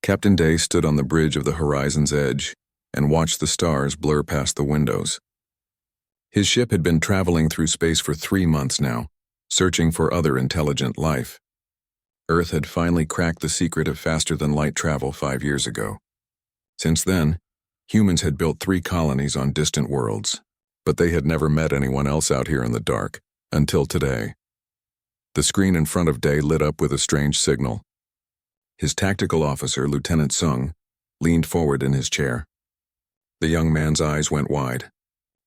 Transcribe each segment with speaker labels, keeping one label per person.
Speaker 1: Captain Day stood on the bridge of the horizon's edge and watched the stars blur past the windows. His ship had been traveling through space for 3 months now, searching for other intelligent life. Earth had finally cracked the secret of faster-than-light travel 5 years ago. Since then, humans had built 3 colonies on distant worlds, but they had never met anyone else out here in the dark, until today. The screen in front of Day lit up with a strange signal. His tactical officer, Lieutenant Sung, leaned forward in his chair. The young man's eyes went wide.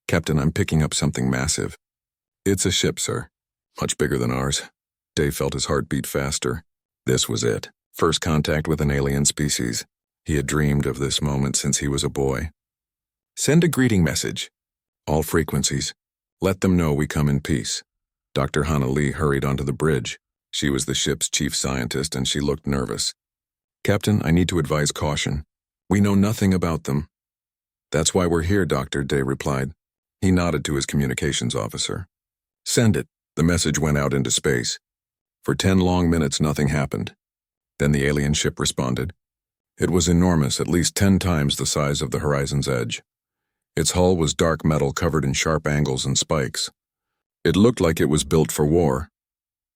Speaker 1: "Captain, I'm picking up something massive." "It's a ship, sir. Much bigger than ours." Day felt his heart beat faster. This was it. First contact with an alien species. He had dreamed of this moment since he was a boy. "Send a greeting message. All frequencies. Let them know we come in peace." Dr. Hana Lee hurried onto the bridge. She was the ship's chief scientist, and she looked nervous. "Captain, I need to advise caution. We know nothing about them." "That's why we're here, Doctor," Day replied. He nodded to his communications officer. "Send it." The message went out into space. For 10 long minutes, nothing happened. Then the alien ship responded. It was enormous, at least 10 times the size of the horizon's edge. Its hull was dark metal covered in sharp angles and spikes. It looked like it was built for war.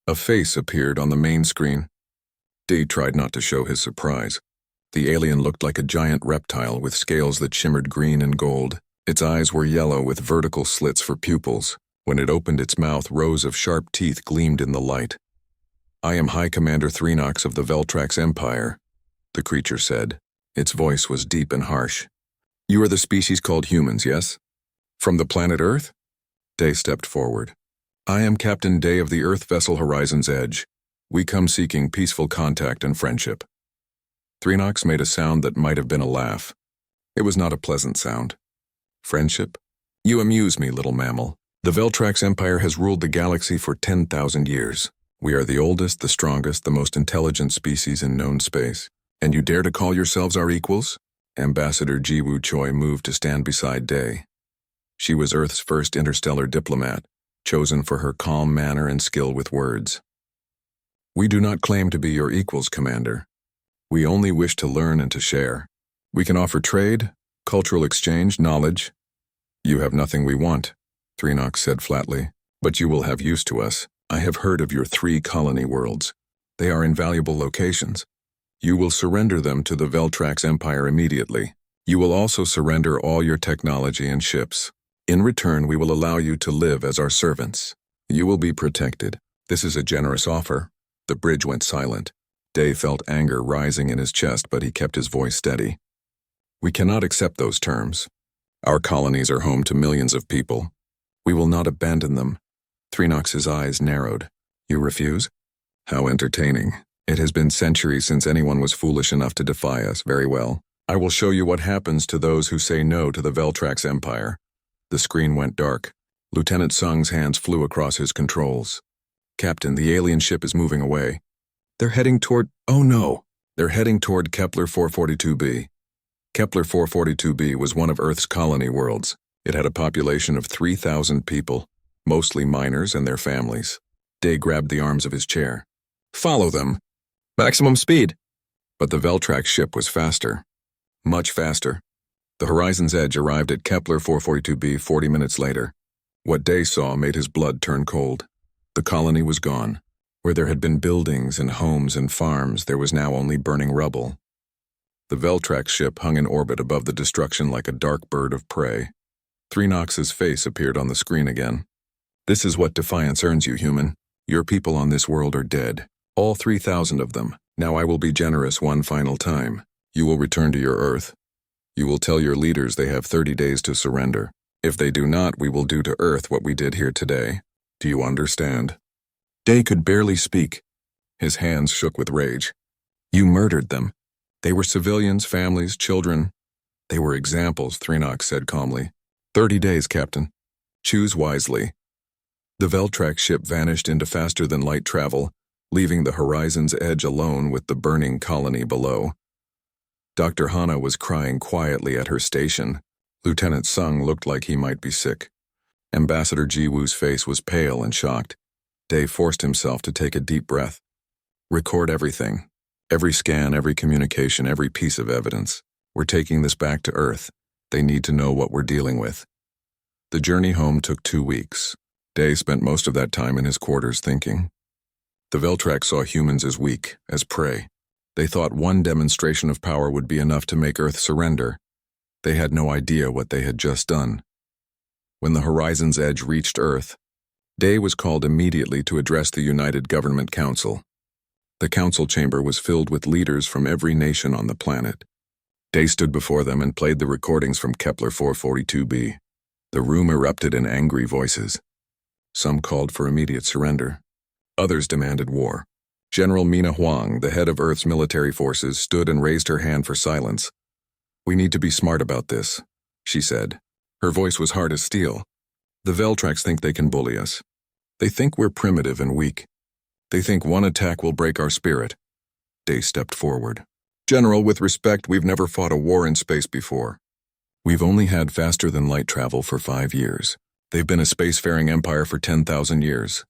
Speaker 1: A face appeared on the main screen. Day tried not to show his surprise. The alien looked like a giant reptile with scales that shimmered green and gold. Its eyes were yellow with vertical slits for pupils. When it opened its mouth, rows of sharp teeth gleamed in the light. "I am High Commander Threenox of the Veltrax Empire," the creature said. Its voice was deep and harsh. "You are the species called humans, yes? From the planet Earth?" Day stepped forward. "I am Captain Day of the Earth vessel Horizon's Edge. We come seeking peaceful contact and friendship." Threenox made a sound that might have been a laugh. It was not a pleasant sound. "Friendship? You amuse me, little mammal. The Veltrax Empire has ruled the galaxy for 10,000 years. We are the oldest, the strongest, the most intelligent species in known space. And you dare to call yourselves our equals?" Ambassador Jiwoo Choi moved to stand beside Day. She was Earth's first interstellar diplomat, chosen for her calm manner and skill with words. "We do not claim to be your equals, Commander. We only wish to learn and to share. We can offer trade, cultural exchange, knowledge." "You have nothing we want," Threenox said flatly, "but you will have use to us. I have heard of your 3 colony worlds. They are invaluable locations. You will surrender them to the Veltrax Empire immediately. You will also surrender all your technology and ships. In return, we will allow you to live as our servants. You will be protected. This is a generous offer." The bridge went silent. Day felt anger rising in his chest, but he kept his voice steady. "We cannot accept those terms. Our colonies are home to millions of people. We will not abandon them." Threenox's eyes narrowed. "You refuse? How entertaining. It has been centuries since anyone was foolish enough to defy us. Very well. I will show you what happens to those who say no to the Veltrax Empire." The screen went dark. Lieutenant Sung's hands flew across his controls. "Captain, the alien ship is moving away. They're heading toward— Oh no! They're heading toward Kepler 442b. Kepler 442b was one of Earth's colony worlds. It had a population of 3,000 people, mostly miners and their families." Day grabbed the arms of his chair. "Follow them. Maximum speed." But the Veltrax ship was faster. Much faster. The Horizon's Edge arrived at Kepler 442b 40 minutes later. What Day saw made his blood turn cold. The colony was gone. Where there had been buildings and homes and farms, there was now only burning rubble. The Veltrax ship hung in orbit above the destruction like a dark bird of prey. Threenox's face appeared on the screen again. "This is what defiance earns you, human. Your people on this world are dead. All 3,000 of them. Now I will be generous one final time. You will return to your Earth. You will tell your leaders they have 30 days to surrender. If they do not, we will do to Earth what we did here today. Do you understand?" Day could barely speak. His hands shook with rage. "You murdered them. They were civilians, families, children." "They were examples," Threenox said calmly. 30 days, Captain. Choose wisely." The Veltrax ship vanished into faster-than-light travel, leaving the Horizon's Edge alone with the burning colony below. Dr. Hana was crying quietly at her station. Lieutenant Sung looked like he might be sick. Ambassador Jiwoo's face was pale and shocked. Day forced himself to take a deep breath. "Record everything. Every scan, every communication, every piece of evidence. We're taking this back to Earth. They need to know what we're dealing with. The journey home took 2 weeks. Day spent most of that time in his quarters thinking. The Veltrax saw humans as weak, as prey. They thought one demonstration of power would be enough to make Earth surrender. They had no idea what they had just done. When the horizon's edge reached Earth, Day was called immediately to address the United Government Council. The council chamber was filled with leaders from every nation on the planet. Day stood before them and played the recordings from Kepler 442b. The room erupted in angry voices. Some called for immediate surrender. Others demanded war. General Mina Huang, the head of Earth's military forces, stood and raised her hand for silence. "We need to be smart about this," she said. Her voice was hard as steel. "The Veltrax think they can bully us. They think we're primitive and weak. They think one attack will break our spirit." Day stepped forward. "General, with respect, we've never fought a war in space before. We've only had faster-than-light travel for 5 years. They've been a spacefaring empire for 10,000 years.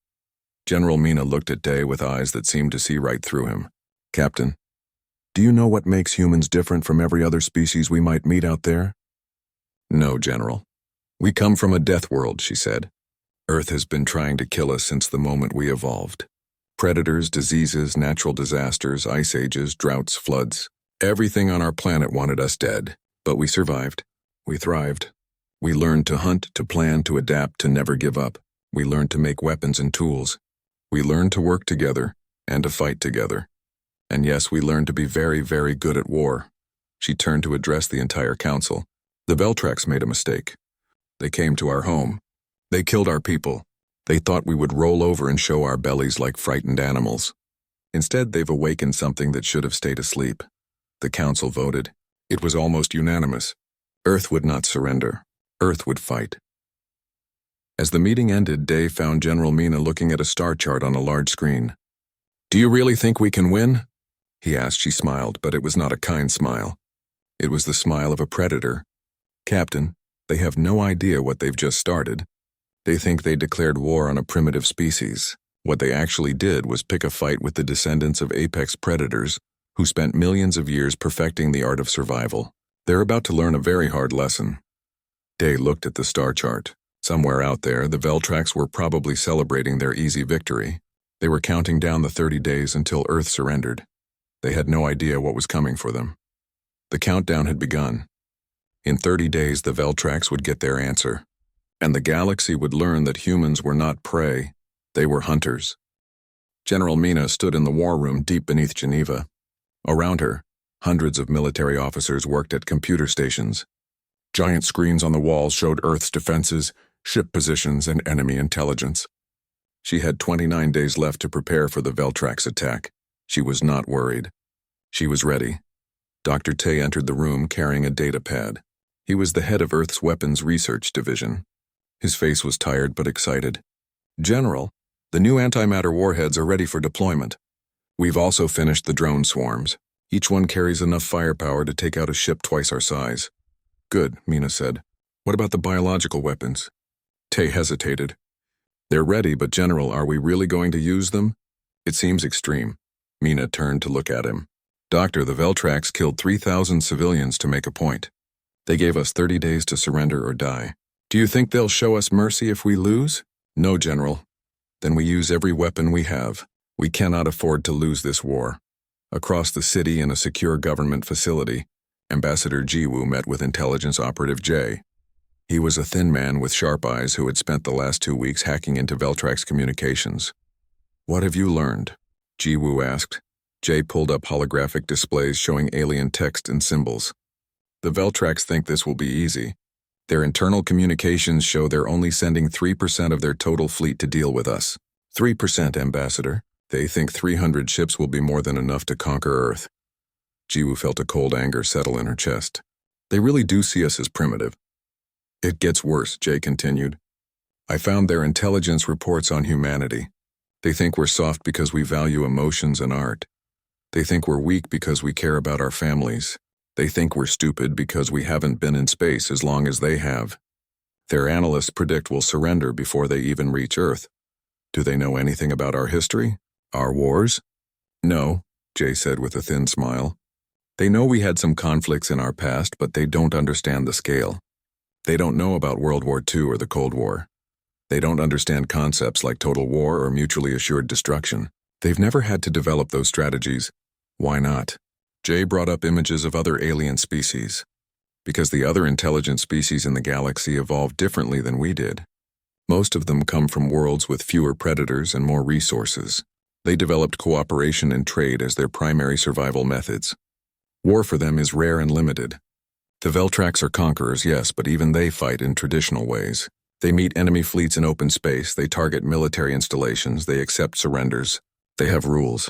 Speaker 1: General Mina looked at Day with eyes that seemed to see right through him. "Captain, do you know what makes humans different from every other species we might meet out there?" "No, General. We come from a death world," she said. "Earth has been trying to kill us since the moment we evolved. Predators, diseases, natural disasters, ice ages, droughts, floods. Everything on our planet wanted us dead, but we survived. We thrived. We learned to hunt, to plan, to adapt, to never give up. We learned to make weapons and tools. We learned to work together and to fight together. And yes, we learned to be very, very good at war." She turned to address the entire council. "The Veltrax made a mistake. They came to our home. They killed our people. They thought we would roll over and show our bellies like frightened animals. Instead, they've awakened something that should have stayed asleep." The council voted. It was almost unanimous. Earth would not surrender. Earth would fight. As the meeting ended, Day found General Mina looking at a star chart on a large screen. "Do you really think we can win?" he asked. She smiled, but it was not a kind smile. It was the smile of a predator. "Captain, they have no idea what they've just started. They think they declared war on a primitive species. What they actually did was pick a fight with the descendants of apex predators who spent millions of years perfecting the art of survival. They're about to learn a very hard lesson." Day looked at the star chart. Somewhere out there, the Veltrax were probably celebrating their easy victory. They were counting down the 30 days until Earth surrendered. They had no idea what was coming for them. The countdown had begun. In 30 days, the Veltrax would get their answer. And the galaxy would learn that humans were not prey, they were hunters. General Mina stood in the war room deep beneath Geneva. Around her, hundreds of military officers worked at computer stations. Giant screens on the walls showed Earth's defenses, ship positions, and enemy intelligence. She had 29 days left to prepare for the Veltrax attack. She was not worried. She was ready. Dr. Tay entered the room carrying a data pad. He was the head of Earth's Weapons Research Division. His face was tired but excited. "General, the new antimatter warheads are ready for deployment. We've also finished the drone swarms. Each one carries enough firepower to take out a ship twice our size." "Good," Mina said. "What about the biological weapons?" Tay hesitated. "They're ready, but General, are we really going to use them? It seems extreme." Mina turned to look at him. "Doctor, the Veltrax killed 3,000 civilians to make a point. They gave us 30 days to surrender or die. Do you think they'll show us mercy if we lose?" "No, General. Then we use every weapon we have. We cannot afford to lose this war." Across the city in a secure government facility, Ambassador Jiwoo met with Intelligence Operative Jay. He was a thin man with sharp eyes who had spent the last 2 weeks hacking into Veltrax communications. "What have you learned?" Jiwoo asked. Jay pulled up holographic displays showing alien text and symbols. "The Veltrax think this will be easy. Their internal communications show they're only sending 3% of their total fleet to deal with us." 3%, Ambassador. They think 300 ships will be more than enough to conquer Earth." Jiwoo felt a cold anger settle in her chest. "They really do see us as primitive." "It gets worse," Jay continued. "I found their intelligence reports on humanity. They think we're soft because we value emotions and art. They think we're weak because we care about our families. They think we're stupid because we haven't been in space as long as they have. Their analysts predict we'll surrender before they even reach Earth. Do they know anything about our history? Our wars? No, Jay said with a thin smile. They know we had some conflicts in our past, but they don't understand the scale. They don't know about World War II or the Cold War. They don't understand concepts like total war or mutually assured destruction. They've never had to develop those strategies. Why not? Jay brought up images of other alien species. Because the other intelligent species in the galaxy evolved differently than we did. Most of them come from worlds with fewer predators and more resources. They developed cooperation and trade as their primary survival methods. War for them is rare and limited. The Veltrax are conquerors, yes, but even they fight in traditional ways. They meet enemy fleets in open space, they target military installations, they accept surrenders. They have rules.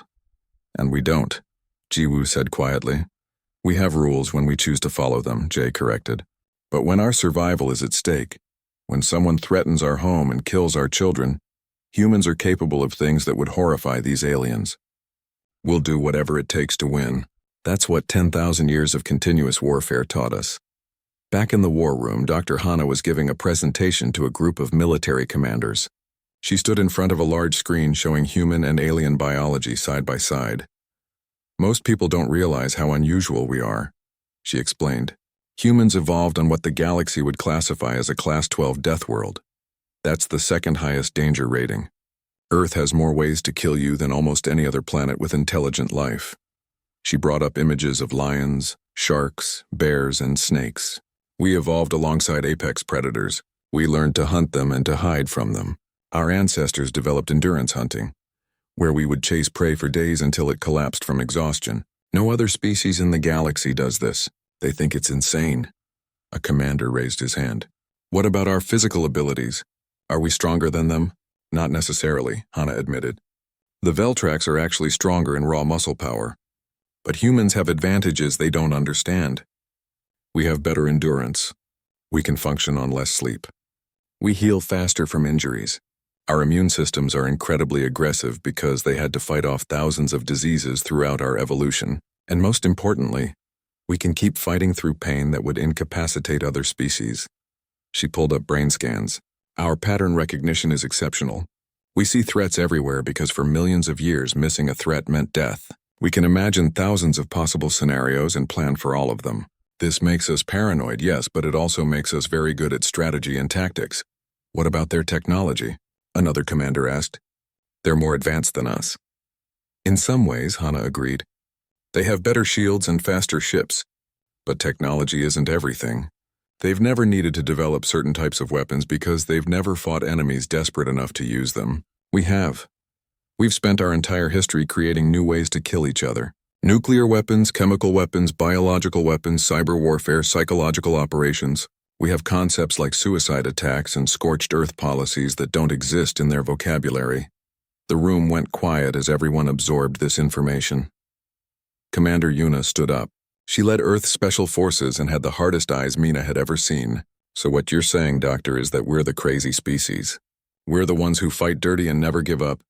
Speaker 1: And we don't, Jiwoo said quietly. We have rules when we choose to follow them, Jay corrected. But when our survival is at stake, when someone threatens our home and kills our children, humans are capable of things that would horrify these aliens. We'll do whatever it takes to win. That's what 10,000 years of continuous warfare taught us. Back in the war room, Dr. Hana was giving a presentation to a group of military commanders. She stood in front of a large screen showing human and alien biology side by side. Most people don't realize how unusual we are, she explained. Humans evolved on what the galaxy would classify as a Class 12 death world. That's the second highest danger rating. Earth has more ways to kill you than almost any other planet with intelligent life. She brought up images of lions, sharks, bears, and snakes. We evolved alongside apex predators. We learned to hunt them and to hide from them. Our ancestors developed endurance hunting, where we would chase prey for days until it collapsed from exhaustion. No other species in the galaxy does this. They think it's insane. A commander raised his hand. What about our physical abilities? Are we stronger than them? Not necessarily, Hana admitted. The Veltrax are actually stronger in raw muscle power. But humans have advantages they don't understand. We have better endurance. We can function on less sleep. We heal faster from injuries. Our immune systems are incredibly aggressive because they had to fight off thousands of diseases throughout our evolution. And most importantly, we can keep fighting through pain that would incapacitate other species. She pulled up brain scans. Our pattern recognition is exceptional. We see threats everywhere because for millions of years missing a threat meant death. We can imagine thousands of possible scenarios and plan for all of them. This makes us paranoid, yes, but it also makes us very good at strategy and tactics. What about their technology? Another commander asked. They're more advanced than us. In some ways, Hana agreed. They have better shields and faster ships. But technology isn't everything. They've never needed to develop certain types of weapons because they've never fought enemies desperate enough to use them. We have. We've spent our entire history creating new ways to kill each other. Nuclear weapons, chemical weapons, biological weapons, cyber warfare, psychological operations. We have concepts like suicide attacks and scorched earth policies that don't exist in their vocabulary. The room went quiet as everyone absorbed this information. Commander Yuna stood up. She led Earth's Special Forces and had the hardest eyes Mina had ever seen. So what you're saying, Doctor, is that we're the crazy species. We're the ones who fight dirty and never give up.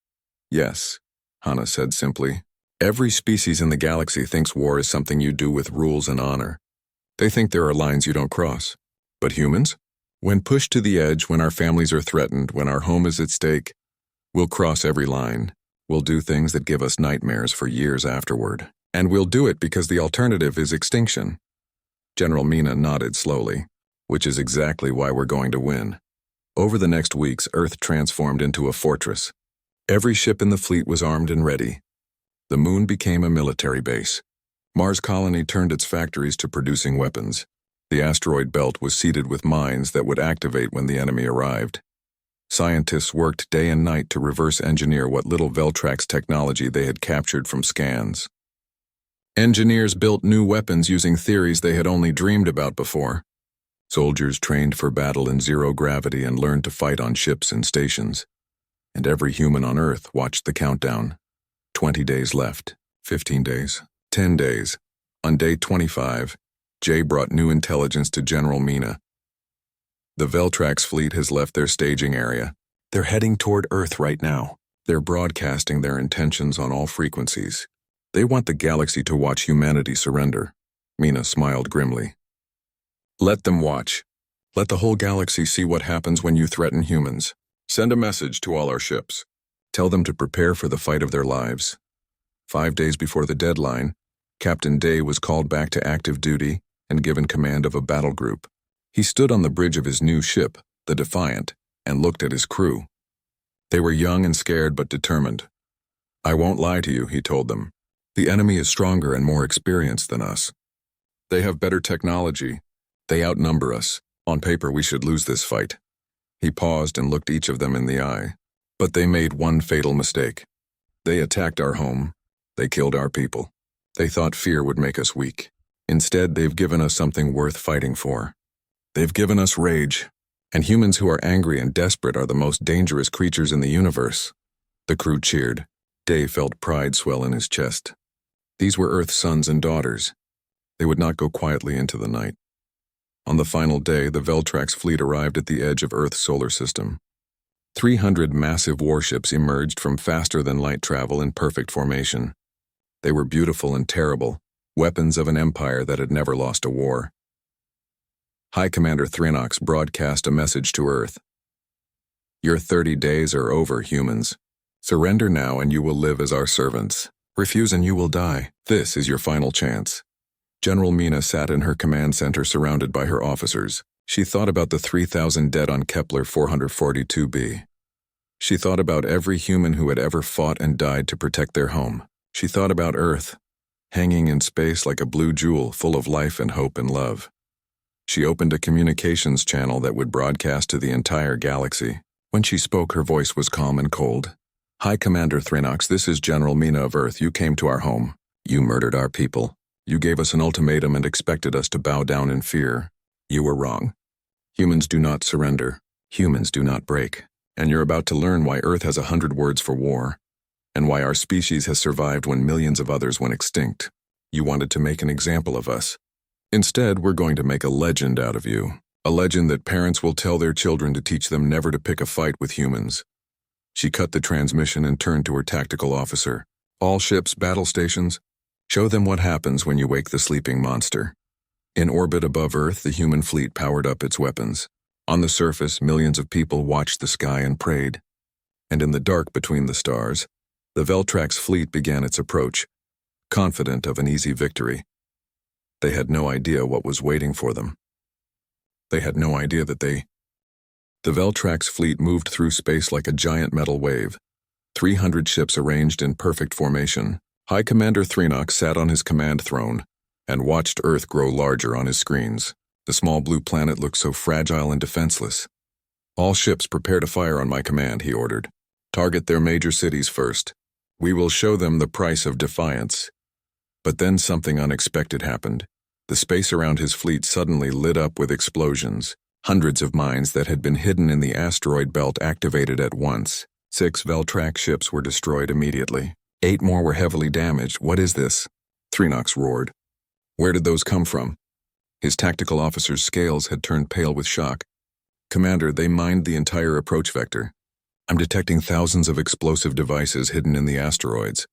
Speaker 1: Yes, Hana said simply. Every species in the galaxy thinks war is something you do with rules and honor. They think there are lines you don't cross. But humans? When pushed to the edge, when our families are threatened, when our home is at stake, we'll cross every line. We'll do things that give us nightmares for years afterward. And we'll do it because the alternative is extinction. General Mina nodded slowly, which is exactly why we're going to win. Over the next weeks, Earth transformed into a fortress. Every ship in the fleet was armed and ready. The moon became a military base. Mars Colony turned its factories to producing weapons. The asteroid belt was seeded with mines that would activate when the enemy arrived. Scientists worked day and night to reverse engineer what little Veltrax technology they had captured from scans. Engineers built new weapons using theories they had only dreamed about before. Soldiers trained for battle in zero gravity and learned to fight on ships and stations. And every human on Earth watched the countdown. 20 days left, 15 days, 10 days. On day 25, Jay brought new intelligence to General Mina. The Veltrax fleet has left their staging area. They're heading toward Earth right now. They're broadcasting their intentions on all frequencies. They want the galaxy to watch humanity surrender. Mina smiled grimly. Let them watch. Let the whole galaxy see what happens when you threaten humans. Send a message to all our ships. Tell them to prepare for the fight of their lives. 5 days before the deadline, Captain Day was called back to active duty and given command of a battle group. He stood on the bridge of his new ship, the Defiant, and looked at his crew. They were young and scared but determined. "I won't lie to you," he told them. "The enemy is stronger and more experienced than us. They have better technology. They outnumber us. On paper, we should lose this fight." He paused and looked each of them in the eye. But they made one fatal mistake. They attacked our home. They killed our people. They thought fear would make us weak. Instead, they've given us something worth fighting for. They've given us rage. And humans who are angry and desperate are the most dangerous creatures in the universe. The crew cheered. Day felt pride swell in his chest. These were Earth's sons and daughters. They would not go quietly into the night. On the final day, the Veltrax fleet arrived at the edge of Earth's solar system. 300 massive warships emerged from faster-than-light travel in perfect formation. They were beautiful and terrible, weapons of an empire that had never lost a war. High Commander Thrynox broadcast a message to Earth. "Your 30 days are over, humans. Surrender now and you will live as our servants. Refuse and you will die. This is your final chance." General Mina sat in her command center surrounded by her officers. She thought about the 3,000 dead on Kepler 442b. She thought about every human who had ever fought and died to protect their home. She thought about Earth, hanging in space like a blue jewel full of life and hope and love. She opened a communications channel that would broadcast to the entire galaxy. When she spoke, her voice was calm and cold. "High Commander Thrynox, this is General Mina of Earth. You came to our home. You murdered our people. You gave us an ultimatum and expected us to bow down in fear. You were wrong. Humans do not surrender. Humans do not break. And you're about to learn why Earth has 100 words for war, and why our species has survived when millions of others went extinct. You wanted to make an example of us. Instead, we're going to make a legend out of you. A legend that parents will tell their children to teach them never to pick a fight with humans." She cut the transmission and turned to her tactical officer. "All ships, battle stations, show them what happens when you wake the sleeping monster." In orbit above Earth, the human fleet powered up its weapons. On the surface, millions of people watched the sky and prayed. And in the dark between the stars, the Veltrax fleet began its approach, confident of an easy victory. They had no idea what was waiting for them. They had no idea that The Veltrax fleet moved through space like a giant metal wave, 300 ships arranged in perfect formation. High Commander Thrynox sat on his command throne and watched Earth grow larger on his screens. The small blue planet looked so fragile and defenseless. "All ships prepare to fire on my command," he ordered. "Target their major cities first. We will show them the price of defiance." But then something unexpected happened. The space around his fleet suddenly lit up with explosions. Hundreds of mines that had been hidden in the asteroid belt activated at once. 6 Veltrax ships were destroyed immediately. 8 more were heavily damaged. "What is this?" Thrynox roared. "Where did those come from?" His tactical officer's scales had turned pale with shock. "Commander, they mined the entire approach vector. I'm detecting thousands of explosive devices hidden in the asteroids."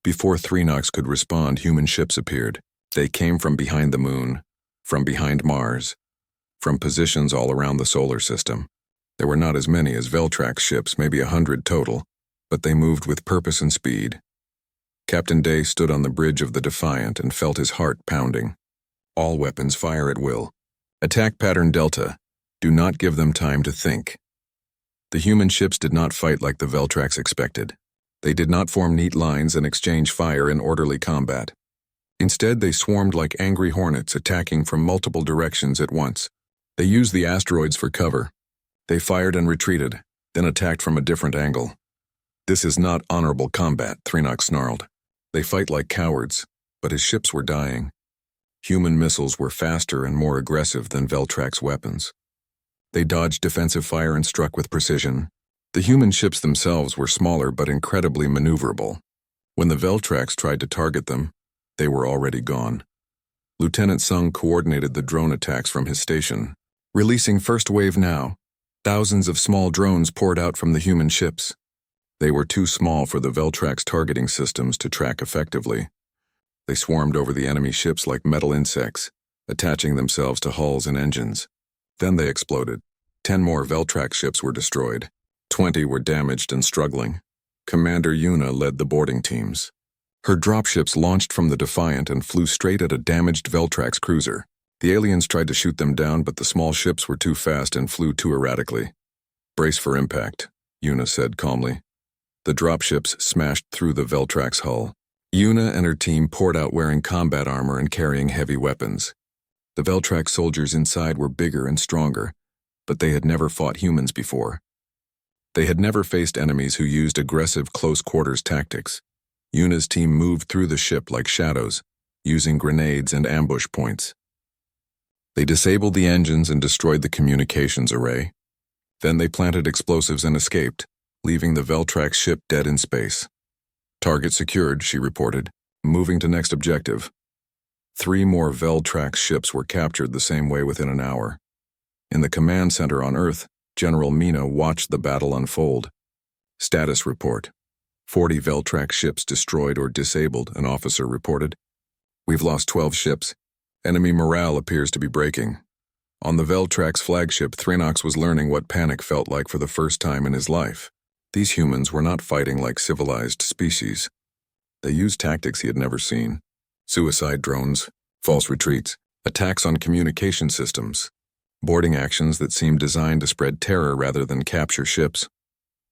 Speaker 1: Before Thrynox could respond, human ships appeared. They came from behind the moon, from behind Mars, from positions all around the solar system. There were not as many as Veltrax ships, maybe 100 total, but they moved with purpose and speed. Captain Day stood on the bridge of the Defiant and felt his heart pounding. "All weapons fire at will. Attack pattern Delta. Do not give them time to think." The human ships did not fight like the Veltrax expected. They did not form neat lines and exchange fire in orderly combat. Instead, they swarmed like angry hornets, attacking from multiple directions at once. They used the asteroids for cover. They fired and retreated, then attacked from a different angle. "This is not honorable combat," Thrynox snarled. "They fight like cowards," but his ships were dying. Human missiles were faster and more aggressive than Veltrax weapons. They dodged defensive fire and struck with precision. The human ships themselves were smaller but incredibly maneuverable. When the Veltrax tried to target them, they were already gone. Lieutenant Sung coordinated the drone attacks from his station. "Releasing first wave now." Thousands of small drones poured out from the human ships. They were too small for the Veltrax targeting systems to track effectively. They swarmed over the enemy ships like metal insects, attaching themselves to hulls and engines. Then they exploded. 10 more Veltrax ships were destroyed. 20 were damaged and struggling. Commander Yuna led the boarding teams. Her dropships launched from the Defiant and flew straight at a damaged Veltrax cruiser. The aliens tried to shoot them down, but the small ships were too fast and flew too erratically. "Brace for impact," Una said calmly. The dropships smashed through the Veltrax hull. Una and her team poured out wearing combat armor and carrying heavy weapons. The Veltrax soldiers inside were bigger and stronger, but they had never fought humans before. They had never faced enemies who used aggressive close-quarters tactics. Una's team moved through the ship like shadows, using grenades and ambush points. They disabled the engines and destroyed the communications array. Then they planted explosives and escaped, leaving the Veltrax ship dead in space. "Target secured," she reported, moving to next objective. 3 more Veltrax ships were captured the same way within an hour. In the command center on Earth, General Mina watched the battle unfold. "Status report. 40 Veltrax ships destroyed or disabled," an officer reported. "We've lost 12 ships. Enemy morale appears to be breaking." On the Veltrax flagship, Thrinox was learning what panic felt like for the first time in his life. These humans were not fighting like civilized species. They used tactics he had never seen. Suicide drones, false retreats, attacks on communication systems, boarding actions that seemed designed to spread terror rather than capture ships.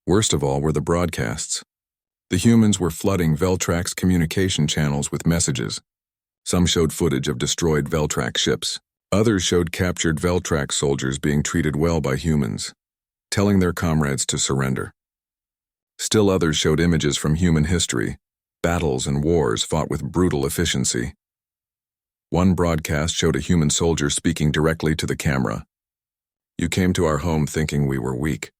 Speaker 1: Worst of all were the broadcasts. The humans were flooding Veltrax communication channels with messages. Some showed footage of destroyed Veltrax ships. Others showed captured Veltrax soldiers being treated well by humans, telling their comrades to surrender. Still others showed images from human history, battles and wars fought with brutal efficiency. One broadcast showed a human soldier speaking directly to the camera. "You came to our home thinking we were weak.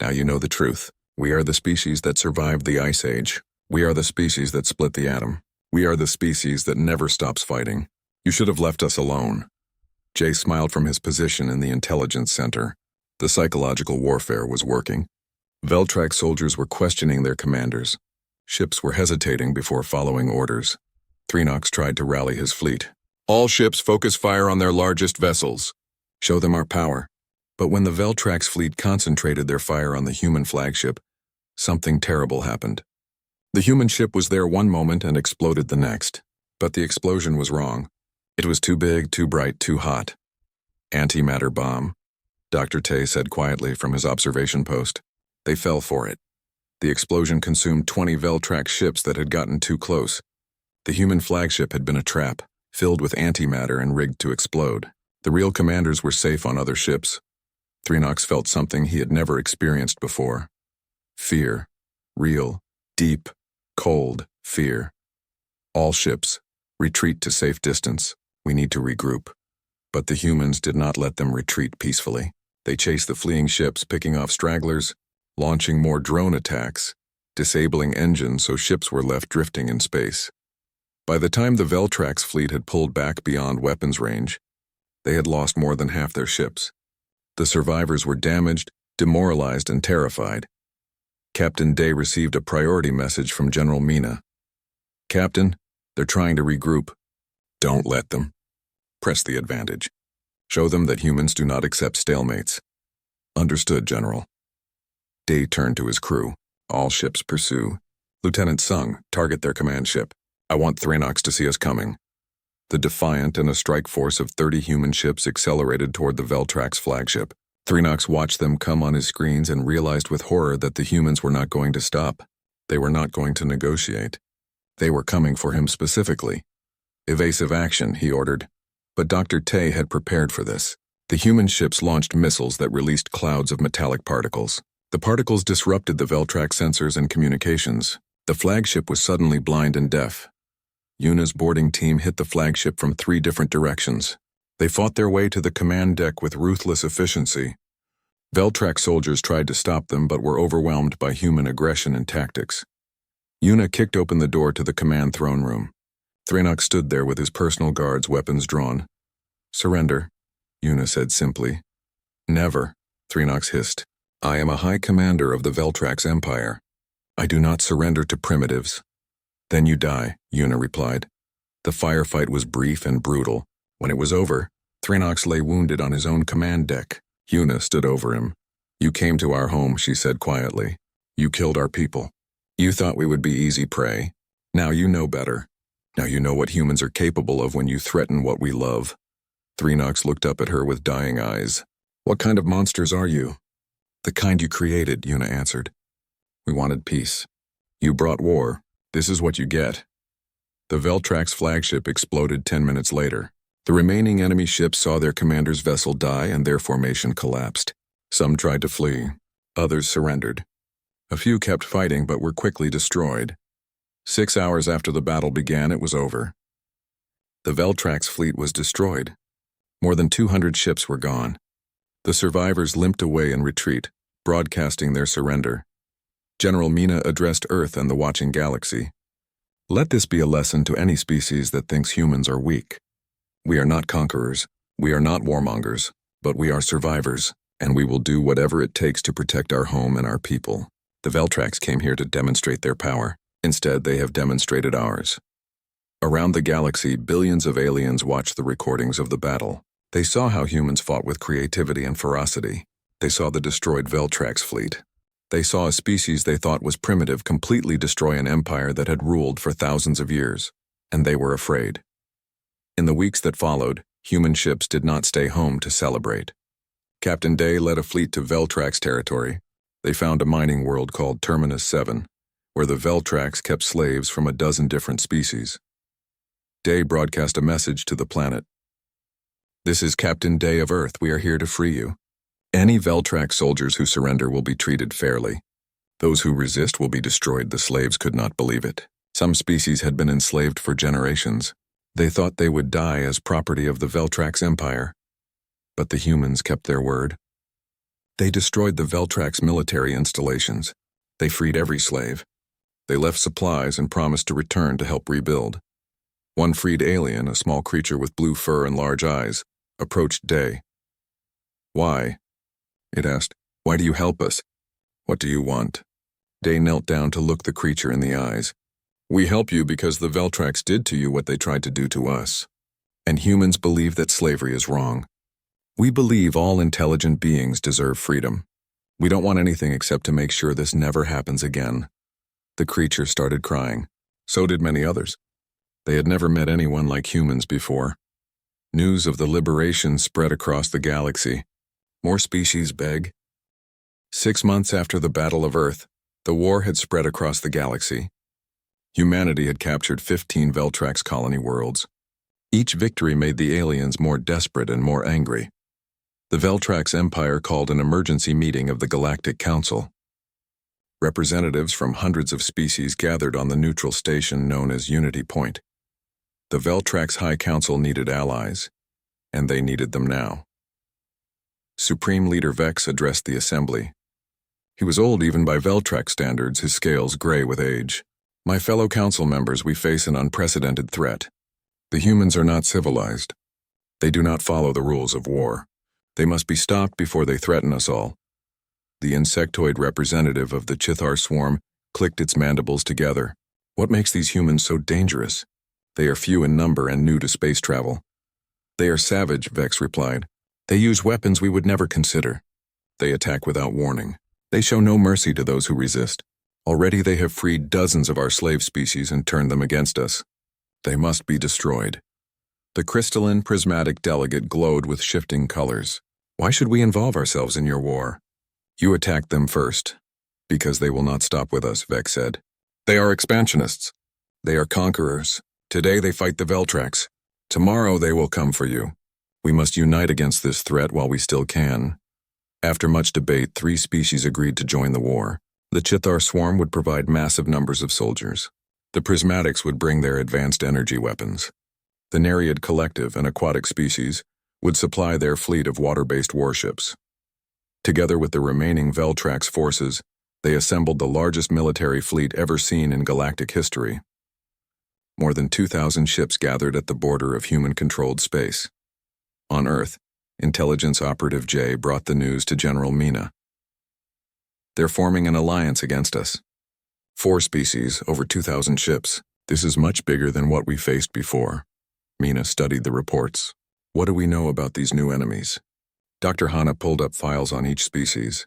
Speaker 1: Now you know the truth. We are the species that survived the Ice Age. We are the species that split the atom. We are the species that never stops fighting. You should have left us alone." Jay smiled from his position in the intelligence center. The psychological warfare was working. Veltrax soldiers were questioning their commanders. Ships were hesitating before following orders. Thrinox tried to rally his fleet. "All ships focus fire on their largest vessels. Show them our power." But when the Veltrax fleet concentrated their fire on the human flagship, something terrible happened. The human ship was there one moment and exploded the next. But the explosion was wrong. It was too big, too bright, too hot. "Antimatter bomb," Dr. Tay said quietly from his observation post. They fell for it. The explosion consumed 20 Veltrax ships that had gotten too close. The human flagship had been a trap, filled with antimatter and rigged to explode. The real commanders were safe on other ships. Thrinox felt something he had never experienced before. Fear. Real, deep, cold fear. "All ships, retreat to safe distance. We need to regroup." But the humans did not let them retreat peacefully. They chased the fleeing ships, picking off stragglers, launching more drone attacks, disabling engines so ships were left drifting in space. By the time the Veltrax fleet had pulled back beyond weapons range, they had lost more than half their ships. The survivors were damaged, demoralized, and terrified. Captain Day received a priority message from General Mina. "Captain, they're trying to regroup. Don't let them. Press the advantage. Show them that humans do not accept stalemates." "Understood, General." Day turned to his crew. "All ships pursue. Lieutenant Sung, target their command ship. I want Thrinox to see us coming." The Defiant and a strike force of 30 human ships accelerated toward the Veltrax flagship. Thrinox watched them come on his screens and realized with horror that the humans were not going to stop. They were not going to negotiate. They were coming for him specifically. "Evasive action," he ordered. But Dr. Tay had prepared for this. The human ships launched missiles that released clouds of metallic particles. The particles disrupted the Veltrax sensors and communications. The flagship was suddenly blind and deaf. Una's boarding team hit the flagship from 3 different directions. They fought their way to the command deck with ruthless efficiency. Veltrax soldiers tried to stop them but were overwhelmed by human aggression and tactics. Una kicked open the door to the command throne room. Thrinox stood there with his personal guards' weapons drawn. "Surrender," Una said simply. "Never," Thrinox hissed. "I am a high commander of the Veltrax Empire. I do not surrender to primitives." "Then you die," Una replied. The firefight was brief and brutal. When it was over, Thrinox lay wounded on his own command deck. Una stood over him. "You came to our home," she said quietly. "You killed our people. You thought we would be easy prey. Now you know better. Now you know what humans are capable of when you threaten what we love. Threenox looked up at her with dying eyes. What kind of monsters are you? The kind you created, Yuna answered. We wanted peace. You brought war. This is what you get. The Veltrax flagship exploded 10 minutes later. The remaining enemy ships saw their commander's vessel die and their formation collapsed. Some tried to flee. Others surrendered. A few kept fighting but were quickly destroyed. 6 hours after the battle began, it was over. The Veltrax fleet was destroyed. More than 200 ships were gone. The survivors limped away in retreat, broadcasting their surrender. General Mina addressed Earth and the watching galaxy. Let this be a lesson to any species that thinks humans are weak. We are not conquerors, we are not warmongers, but we are survivors, and we will do whatever it takes to protect our home and our people. The Veltrax came here to demonstrate their power. Instead, they have demonstrated ours. Around the galaxy, billions of aliens watched the recordings of the battle. They saw how humans fought with creativity and ferocity. They saw the destroyed Veltrax fleet. They saw a species they thought was primitive completely destroy an empire that had ruled for thousands of years, and they were afraid. In the weeks that followed, human ships did not stay home to celebrate. Captain Day led a fleet to Veltrax territory. They found a mining world called Terminus 7, where the Veltrax kept slaves from a dozen different species. Day broadcast a message to the planet. This is Captain Day of Earth. We are here to free you. Any Veltrax soldiers who surrender will be treated fairly. Those who resist will be destroyed. The slaves could not believe it. Some species had been enslaved for generations. They thought they would die as property of the Veltrax Empire. But the humans kept their word. They destroyed the Veltrax military installations. They freed every slave. They left supplies and promised to return to help rebuild. One freed alien, a small creature with blue fur and large eyes, approached Day. Why? It asked. Why do you help us? What do you want? Day knelt down to look the creature in the eyes. We help you because the Veltrax did to you what they tried to do to us. And humans believe that slavery is wrong. We believe all intelligent beings deserve freedom. We don't want anything except to make sure this never happens again. The creature started crying. So did many others. They had never met anyone like humans before. News of the liberation spread across the galaxy. More species beg. 6 months after the Battle of Earth, the war had spread across the galaxy. Humanity had captured 15 Veltrax colony worlds. Each victory made the aliens more desperate and more angry. The Veltrax Empire called an emergency meeting of the Galactic Council. Representatives from hundreds of species gathered on the neutral station known as Unity Point. The Veltrax High Council needed allies, and they needed them now. Supreme Leader Vex addressed the assembly. He was old even by Veltrax standards, his scales gray with age. My fellow council members, we face an unprecedented threat. The humans are not civilized. They do not follow the rules of war. They must be stopped before they threaten us all. The insectoid representative of the Chithar swarm clicked its mandibles together. What makes these humans so dangerous? They are few in number and new to space travel. They are savage, Vex replied. They use weapons we would never consider. They attack without warning. They show no mercy to those who resist. Already they have freed dozens of our slave species and turned them against us. They must be destroyed. The crystalline, prismatic delegate glowed with shifting colors. Why should we involve ourselves in your war? You attacked them first. Because they will not stop with us, Vex said. They are expansionists. They are conquerors. Today they fight the Veltrax. Tomorrow they will come for you. We must unite against this threat while we still can. After much debate, 3 species agreed to join the war. The Chithar swarm would provide massive numbers of soldiers. The Prismatics would bring their advanced energy weapons. The Nereid Collective, an aquatic species, would supply their fleet of water-based warships. Together with the remaining Veltrax forces, they assembled the largest military fleet ever seen in galactic history. More than 2,000 ships gathered at the border of human-controlled space. On Earth, Intelligence Operative J brought the news to General Mina. They're forming an alliance against us. 4 species, over 2,000 ships. This is much bigger than what we faced before. Mina studied the reports. What do we know about these new enemies? Dr. Hanna pulled up files on each species.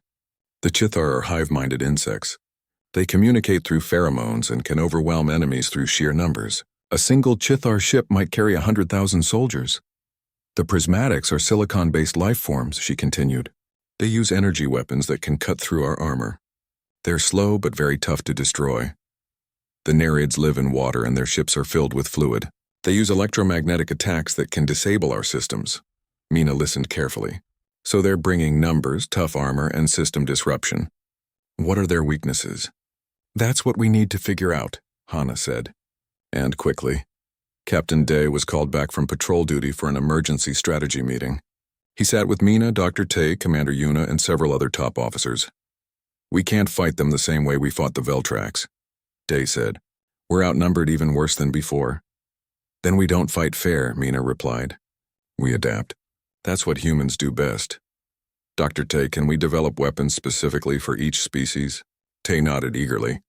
Speaker 1: The Chithar are hive-minded insects. They communicate through pheromones and can overwhelm enemies through sheer numbers. A single Chithar ship might carry 100,000 soldiers. The prismatics are silicon-based life forms, she continued. They use energy weapons that can cut through our armor. They're slow but very tough to destroy. The Nereids live in water and their ships are filled with fluid. They use electromagnetic attacks that can disable our systems. Mina listened carefully. So they're bringing numbers, tough armor, and system disruption. What are their weaknesses? That's what we need to figure out, Hana said. And quickly. Captain Day was called back from patrol duty for an emergency strategy meeting. He sat with Mina, Dr. Tay, Commander Yuna, and several other top officers. We can't fight them the same way we fought the Veltrax, Day said. We're outnumbered even worse than before. Then we don't fight fair, Mina replied. We adapt. That's what humans do best. Dr. Tay, can we develop weapons specifically for each species? Tay nodded eagerly.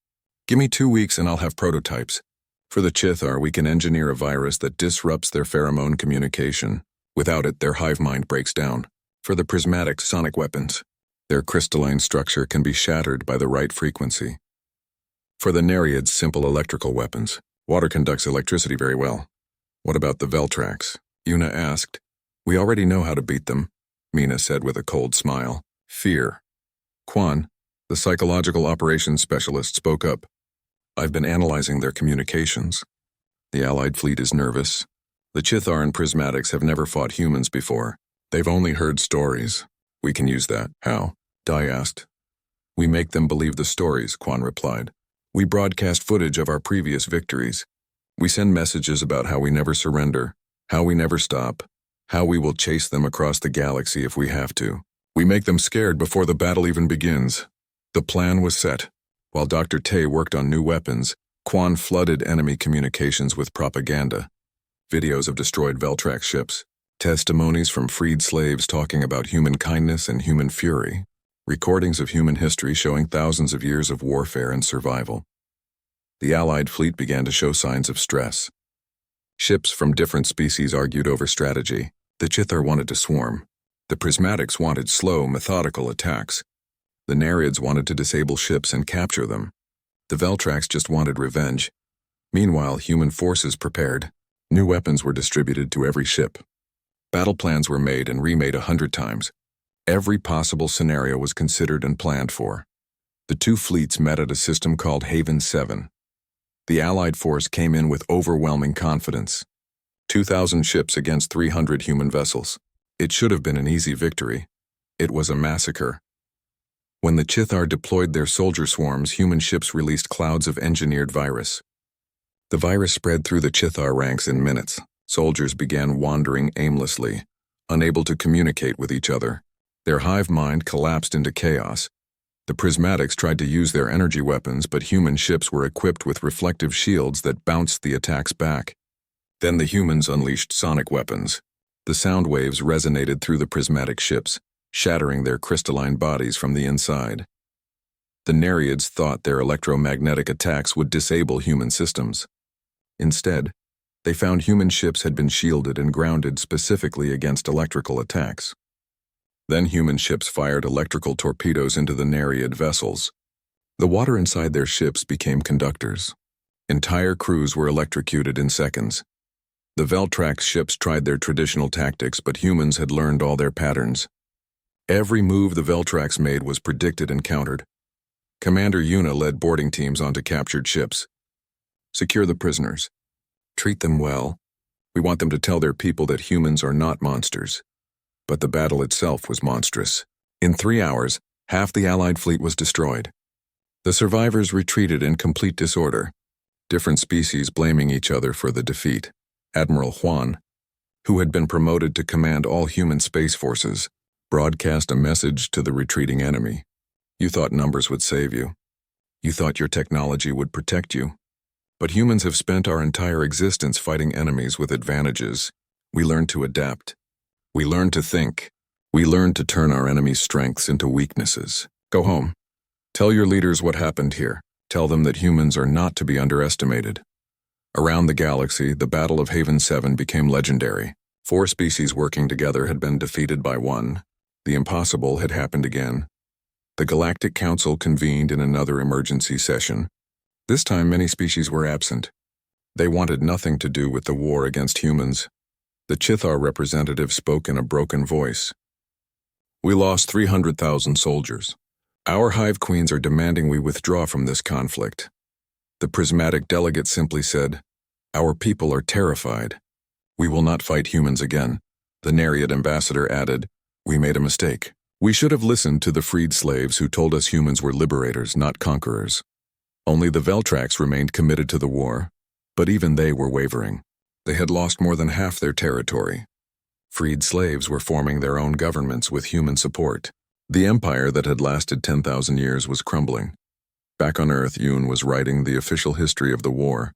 Speaker 1: Give me 2 weeks and I'll have prototypes. For the Chithar, we can engineer a virus that disrupts their pheromone communication. Without it, their hive mind breaks down. For the prismatic sonic weapons, their crystalline structure can be shattered by the right frequency. For the Nereids, simple electrical weapons. Water conducts electricity very well. What about the Veltrax? Yuna asked. We already know how to beat them, Mina said with a cold smile. Fear. Quan, the psychological operations specialist, spoke up. I've been analyzing their communications. The Allied fleet is nervous. The Chithar and Prismatics have never fought humans before. They've only heard stories. We can use that. How? Dai asked. We make them believe the stories, Quan replied. We broadcast footage of our previous victories. We send messages about how we never surrender, how we never stop, how we will chase them across the galaxy if we have to. We make them scared before the battle even begins. The plan was set. While Dr. Tay worked on new weapons, Quan flooded enemy communications with propaganda. Videos of destroyed Veltrax ships, testimonies from freed slaves talking about human kindness and human fury, recordings of human history showing thousands of years of warfare and survival. The Allied fleet began to show signs of stress. Ships from different species argued over strategy. The Chithar wanted to swarm. The Prismatics wanted slow, methodical attacks. The Nereids wanted to disable ships and capture them. The Veltrax just wanted revenge. Meanwhile, human forces prepared. New weapons were distributed to every ship. Battle plans were made and remade 100 times. Every possible scenario was considered and planned for. The two fleets met at a system called Haven 7. The Allied force came in with overwhelming confidence. 2,000 ships against 300 human vessels. It should have been an easy victory. It was a massacre. When the Chithar deployed their soldier swarms, human ships released clouds of engineered virus. The virus spread through the Chithar ranks in minutes. Soldiers began wandering aimlessly, unable to communicate with each other. Their hive mind collapsed into chaos. The Prismatics tried to use their energy weapons, but human ships were equipped with reflective shields that bounced the attacks back. Then the humans unleashed sonic weapons. The sound waves resonated through the prismatic ships, shattering their crystalline bodies from the inside. The Nereids thought their electromagnetic attacks would disable human systems. Instead, they found human ships had been shielded and grounded specifically against electrical attacks. Then human ships fired electrical torpedoes into the Nereid vessels. The water inside their ships became conductors. Entire crews were electrocuted in seconds. The Veltrax ships tried their traditional tactics, but humans had learned all their patterns. Every move the Veltrax made was predicted and countered. Commander Yuna led boarding teams onto captured ships. Secure the prisoners. Treat them well. We want them to tell their people that humans are not monsters. But the battle itself was monstrous. In 3 hours, half the Allied fleet was destroyed. The survivors retreated in complete disorder, different species blaming each other for the defeat. Admiral Juan, who had been promoted to command all human space forces, broadcast a message to the retreating enemy. You thought numbers would save you. You thought your technology would protect you. But humans have spent our entire existence fighting enemies with advantages. We learned to adapt. We learned to think. We learned to turn our enemy's strengths into weaknesses. Go home. Tell your leaders what happened here. Tell them that humans are not to be underestimated. Around the galaxy, the Battle of Haven 7 became legendary. 4 species working together had been defeated by one. The impossible had happened again. The Galactic Council convened in another emergency session. This time many species were absent. They wanted nothing to do with the war against humans. The Chithar representative spoke in a broken voice. We lost 300,000 soldiers. Our hive queens are demanding we withdraw from this conflict. The prismatic delegate simply said, Our people are terrified. We will not fight humans again. The Nereid ambassador added, We made a mistake. We should have listened to the freed slaves who told us humans were liberators, not conquerors. Only the Veltrax remained committed to the war, but even they were wavering. They had lost more than half their territory. Freed slaves were forming their own governments with human support. The empire that had lasted 10,000 years was crumbling. Back on Earth, Yoon was writing the official history of the war.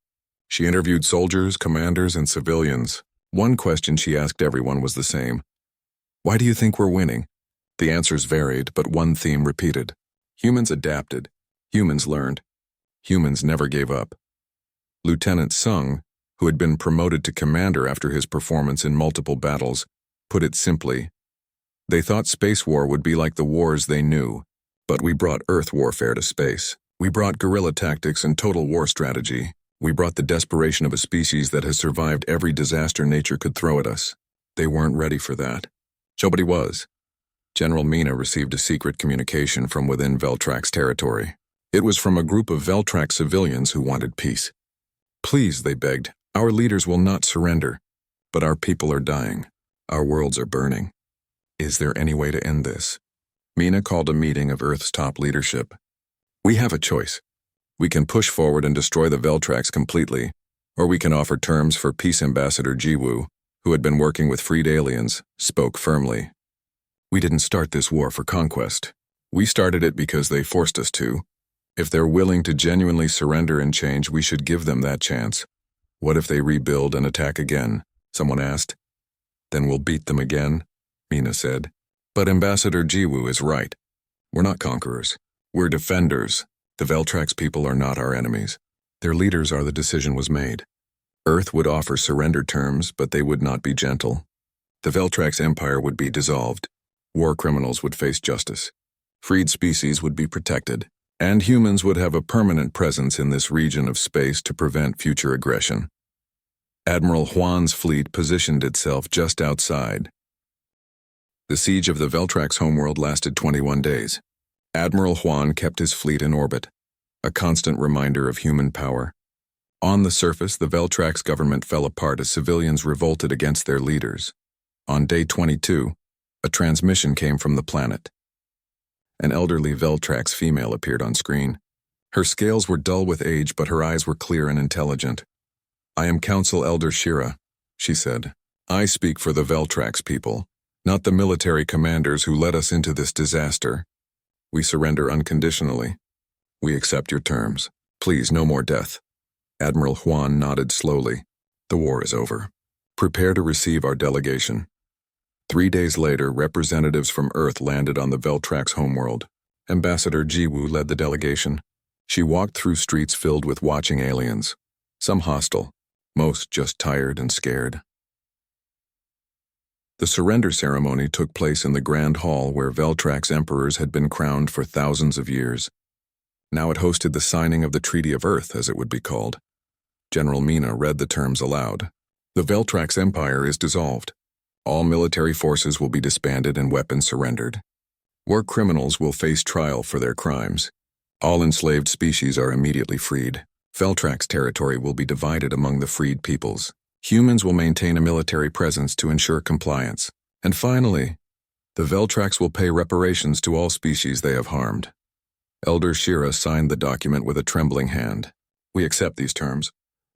Speaker 1: She interviewed soldiers, commanders, and civilians. One question she asked everyone was the same. Why do you think we're winning? The answers varied, but one theme repeated. Humans adapted. Humans learned. Humans never gave up. Lieutenant Sung, who had been promoted to commander after his performance in multiple battles, put it simply. They thought space war would be like the wars they knew, but we brought Earth warfare to space. We brought guerrilla tactics and total war strategy. We brought the desperation of a species that has survived every disaster nature could throw at us. They weren't ready for that. Nobody was. General Mina received a secret communication from within Veltrax territory. It was from a group of Veltrax civilians who wanted peace. Please, they begged, our leaders will not surrender. But our people are dying. Our worlds are burning. Is there any way to end this? Mina called a meeting of Earth's top leadership. We have a choice. We can push forward and destroy the Veltrax completely, or we can offer terms for peace. Ambassador Jiwoo, who had been working with freed aliens, spoke firmly. We didn't start this war for conquest. We started it because they forced us to. If they're willing to genuinely surrender and change, we should give them that chance. What if they rebuild and attack again? Someone asked. Then we'll beat them again, Mina said. But Ambassador Jiwoo is right. We're not conquerors. We're defenders. The Veltrax people are not our enemies. Their leaders are. The decision was made. Earth would offer surrender terms, but they would not be gentle. The Veltrax Empire would be dissolved. War criminals would face justice. Freed species would be protected. And humans would have a permanent presence in this region of space to prevent future aggression. Admiral Huan's fleet positioned itself just outside. The siege of the Veltrax homeworld lasted 21 days. Admiral Huan kept his fleet in orbit, a constant reminder of human power. On the surface, the Veltrax government fell apart as civilians revolted against their leaders. On day 22, a transmission came from the planet. An elderly Veltrax female appeared on screen. Her scales were dull with age, but her eyes were clear and intelligent. I am Council Elder Shira, she said. I speak for the Veltrax people, not the military commanders who led us into this disaster. We surrender unconditionally. We accept your terms. Please, no more death. Admiral Huan nodded slowly. The war is over. Prepare to receive our delegation. 3 days later, representatives from Earth landed on the Veltrax homeworld. Ambassador Jiwoo led the delegation. She walked through streets filled with watching aliens, some hostile, most just tired and scared. The surrender ceremony took place in the Grand Hall where Veltrax emperors had been crowned for thousands of years. Now it hosted the signing of the Treaty of Earth, as it would be called. General Mina read the terms aloud. The Veltrax Empire is dissolved. All military forces will be disbanded and weapons surrendered. War criminals will face trial for their crimes. All enslaved species are immediately freed. Veltrax territory will be divided among the freed peoples. Humans will maintain a military presence to ensure compliance. And finally, the Veltrax will pay reparations to all species they have harmed. Elder Shira signed the document with a trembling hand. We accept these terms.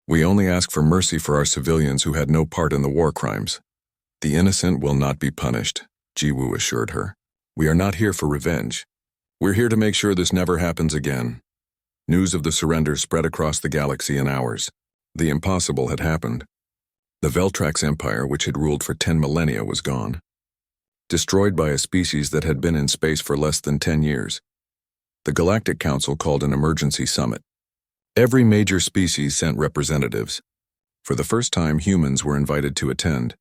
Speaker 1: We only ask for mercy for our civilians who had no part in the war crimes. The innocent will not be punished, Jiwoo assured her. We are not here for revenge. We're here to make sure this never happens again. News of the surrender spread across the galaxy in hours. The impossible had happened. The Veltrax Empire, which had ruled for 10 millennia, was gone. Destroyed by a species that had been in space for less than 10 years. The Galactic Council called an emergency summit. Every major species sent representatives. For the first time, humans were invited to attend.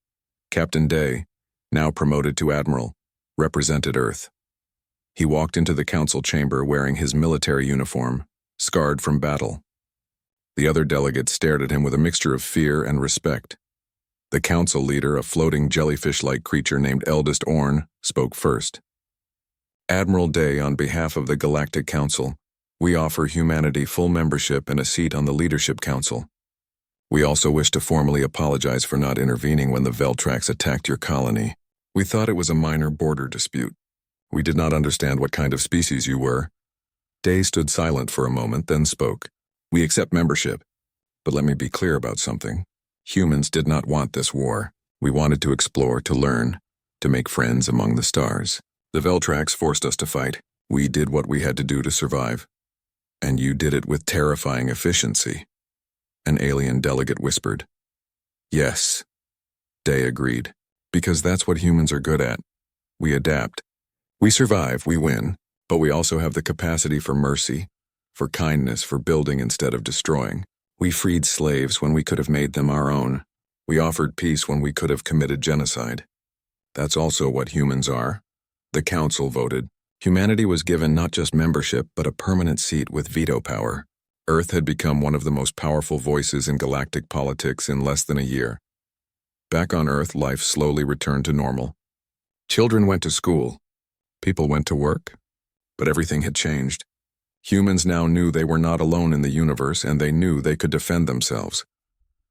Speaker 1: Captain Day, now promoted to Admiral, represented Earth. He walked into the council chamber wearing his military uniform, scarred from battle. The other delegates stared at him with a mixture of fear and respect. The council leader, a floating jellyfish-like creature named Eldest Orn, spoke first. Admiral Day, on behalf of the Galactic Council, we offer humanity full membership and a seat on the Leadership Council. We also wish to formally apologize for not intervening when the Veltrax attacked your colony. We thought it was a minor border dispute. We did not understand what kind of species you were. Day stood silent for a moment, then spoke. We accept membership, but let me be clear about something. Humans did not want this war. We wanted to explore, to learn, to make friends among the stars. The Veltrax forced us to fight. We did what we had to do to survive. And you did it with terrifying efficiency. An alien delegate whispered. Yes, Day agreed, because that's what humans are good at. We adapt. We survive, we win, but we also have the capacity for mercy, for kindness, for building instead of destroying. We freed slaves when we could have made them our own. We offered peace when we could have committed genocide. That's also what humans are. The council voted. Humanity was given not just membership, but a permanent seat with veto power. Earth had become one of the most powerful voices in galactic politics in less than a year. Back on Earth, life slowly returned to normal. Children went to school. People went to work. But everything had changed. Humans now knew they were not alone in the universe, and they knew they could defend themselves.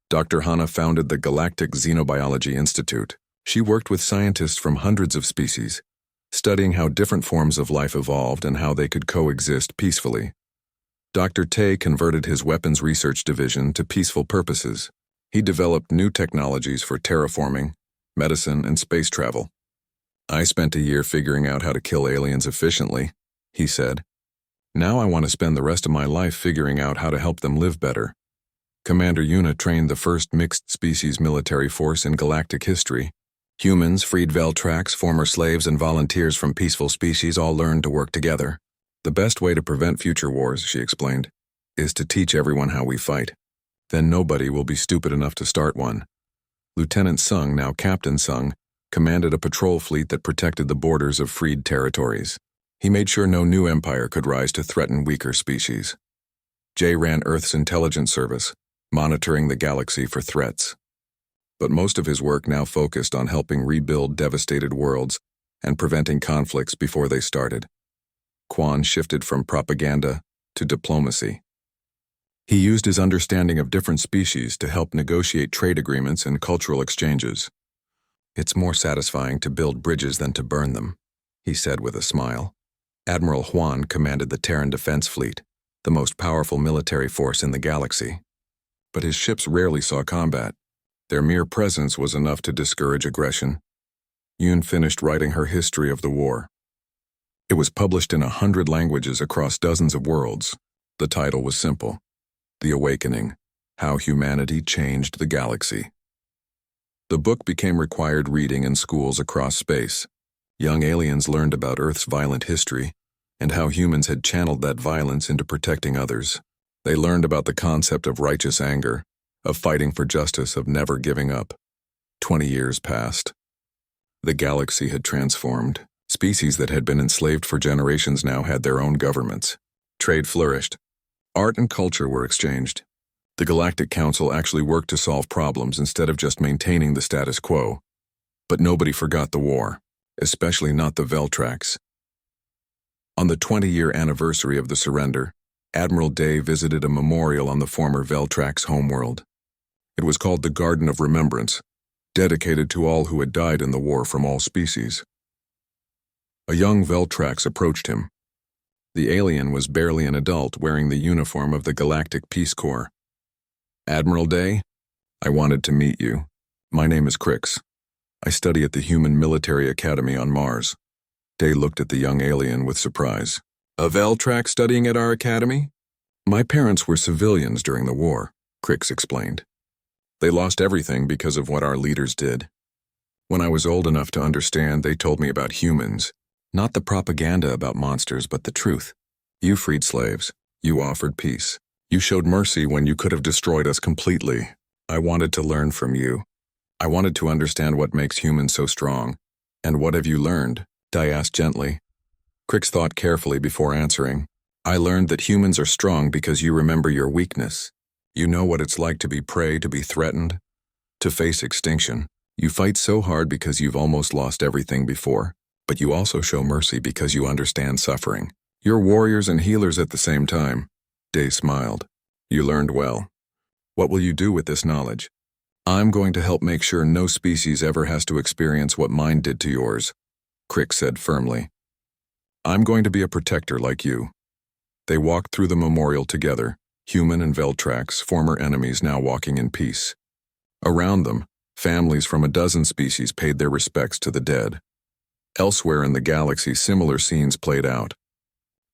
Speaker 1: Dr. Hanna founded the Galactic Xenobiology Institute. She worked with scientists from hundreds of species, studying how different forms of life evolved and how they could coexist peacefully. Dr. Tay converted his weapons research division to peaceful purposes. He developed new technologies for terraforming, medicine, and space travel. I spent a year figuring out how to kill aliens efficiently, he said. Now I want to spend the rest of my life figuring out how to help them live better. Commander Yuna trained the first mixed-species military force in galactic history. Humans, freed Veltrax, former slaves, and volunteers from peaceful species all learned to work together. The best way to prevent future wars, she explained, is to teach everyone how we fight. Then nobody will be stupid enough to start one. Lieutenant Sung, now Captain Sung, commanded a patrol fleet that protected the borders of freed territories. He made sure no new empire could rise to threaten weaker species. Jay ran Earth's intelligence service, monitoring the galaxy for threats. But most of his work now focused on helping rebuild devastated worlds and preventing conflicts before they started. Quan shifted from propaganda to diplomacy. He used his understanding of different species to help negotiate trade agreements and cultural exchanges. It's more satisfying to build bridges than to burn them, he said with a smile. Admiral Huan commanded the Terran Defense Fleet, the most powerful military force in the galaxy. But his ships rarely saw combat. Their mere presence was enough to discourage aggression. Yun finished writing her history of the war. It was published in 100 languages across dozens of worlds. The title was simple: The Awakening, How Humanity Changed the Galaxy. The book became required reading in schools across space. Young aliens learned about Earth's violent history and how humans had channeled that violence into protecting others. They learned about the concept of righteous anger, of fighting for justice, of never giving up. 20 years passed. The galaxy had transformed. Species that had been enslaved for generations now had their own governments. Trade flourished. Art and culture were exchanged. The Galactic Council actually worked to solve problems instead of just maintaining the status quo. But nobody forgot the war, especially not the Veltrax. On the 20-year anniversary of the surrender, Admiral Day visited a memorial on the former Veltrax homeworld. It was called the Garden of Remembrance, dedicated to all who had died in the war from all species. A young Veltrax approached him. The alien was barely an adult, wearing the uniform of the Galactic Peace Corps. Admiral Day, I wanted to meet you. My name is Crix. I study at the Human Military Academy on Mars. Day looked at the young alien with surprise. A Veltrax studying at our academy? My parents were civilians during the war, Crix explained. They lost everything because of what our leaders did. When I was old enough to understand, they told me about humans. Not the propaganda about monsters, but the truth. You freed slaves. You offered peace. You showed mercy when you could have destroyed us completely. I wanted to learn from you. I wanted to understand what makes humans so strong. And what have you learned? Day asked gently. Crix thought carefully before answering. I learned that humans are strong because you remember your weakness. You know what it's like to be prey, to be threatened, to face extinction. You fight so hard because you've almost lost everything before, but you also show mercy because you understand suffering. You're warriors and healers at the same time. Day smiled. You learned well. What will you do with this knowledge? I'm going to help make sure no species ever has to experience what mine did to yours, Crix said firmly. I'm going to be a protector like you. They walked through the memorial together, human and Veltrax, former enemies now walking in peace. Around them, families from a dozen species paid their respects to the dead. Elsewhere in the galaxy, similar scenes played out.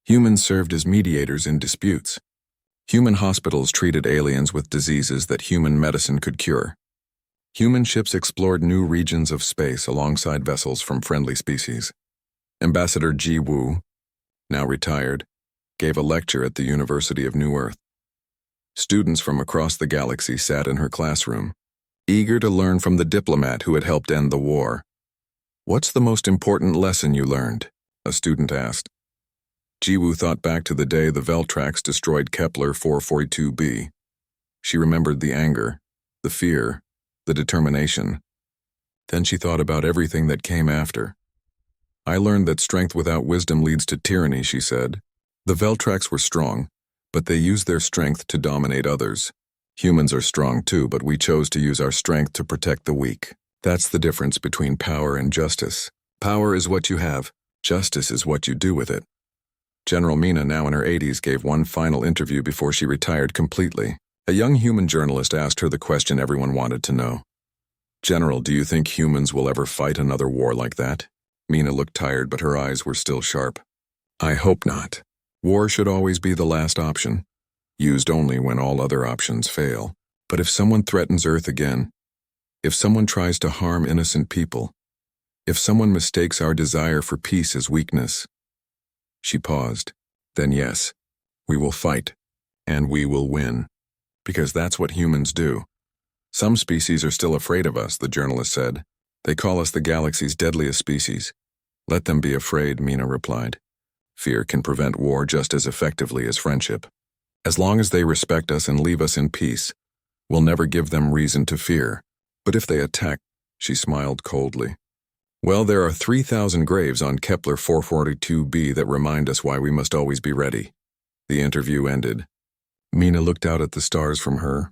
Speaker 1: Humans served as mediators in disputes. Human hospitals treated aliens with diseases that human medicine could cure. Human ships explored new regions of space alongside vessels from friendly species. Ambassador Ji Wu, now retired, gave a lecture at the University of New Earth. Students from across the galaxy sat in her classroom, eager to learn from the diplomat who had helped end the war. What's the most important lesson you learned? A student asked. Ji Wu thought back to the day the Veltrax destroyed Kepler 442b. She remembered the anger, the fear, the determination. Then she thought about everything that came after. I learned that strength without wisdom leads to tyranny, she said. The Veltrax were strong, but they used their strength to dominate others. Humans are strong too, but we chose to use our strength to protect the weak. That's the difference between power and justice. Power is what you have. Justice is what you do with it. General Mina, now in her 80s, gave one final interview before she retired completely. A young human journalist asked her the question everyone wanted to know. General, do you think humans will ever fight another war like that? Mina looked tired, but her eyes were still sharp. I hope not. War should always be the last option, used only when all other options fail. But if someone threatens Earth again, if someone tries to harm innocent people, if someone mistakes our desire for peace as weakness. She paused. Then yes, we will fight, and we will win. Because that's what humans do. Some species are still afraid of us, the journalist said. They call us the galaxy's deadliest species. Let them be afraid, Mina replied. Fear can prevent war just as effectively as friendship. As long as they respect us and leave us in peace, we'll never give them reason to fear. But if they attack, she smiled coldly. Well, there are 3,000 graves on Kepler 442b that remind us why we must always be ready. The interview ended. Mina looked out at the stars from her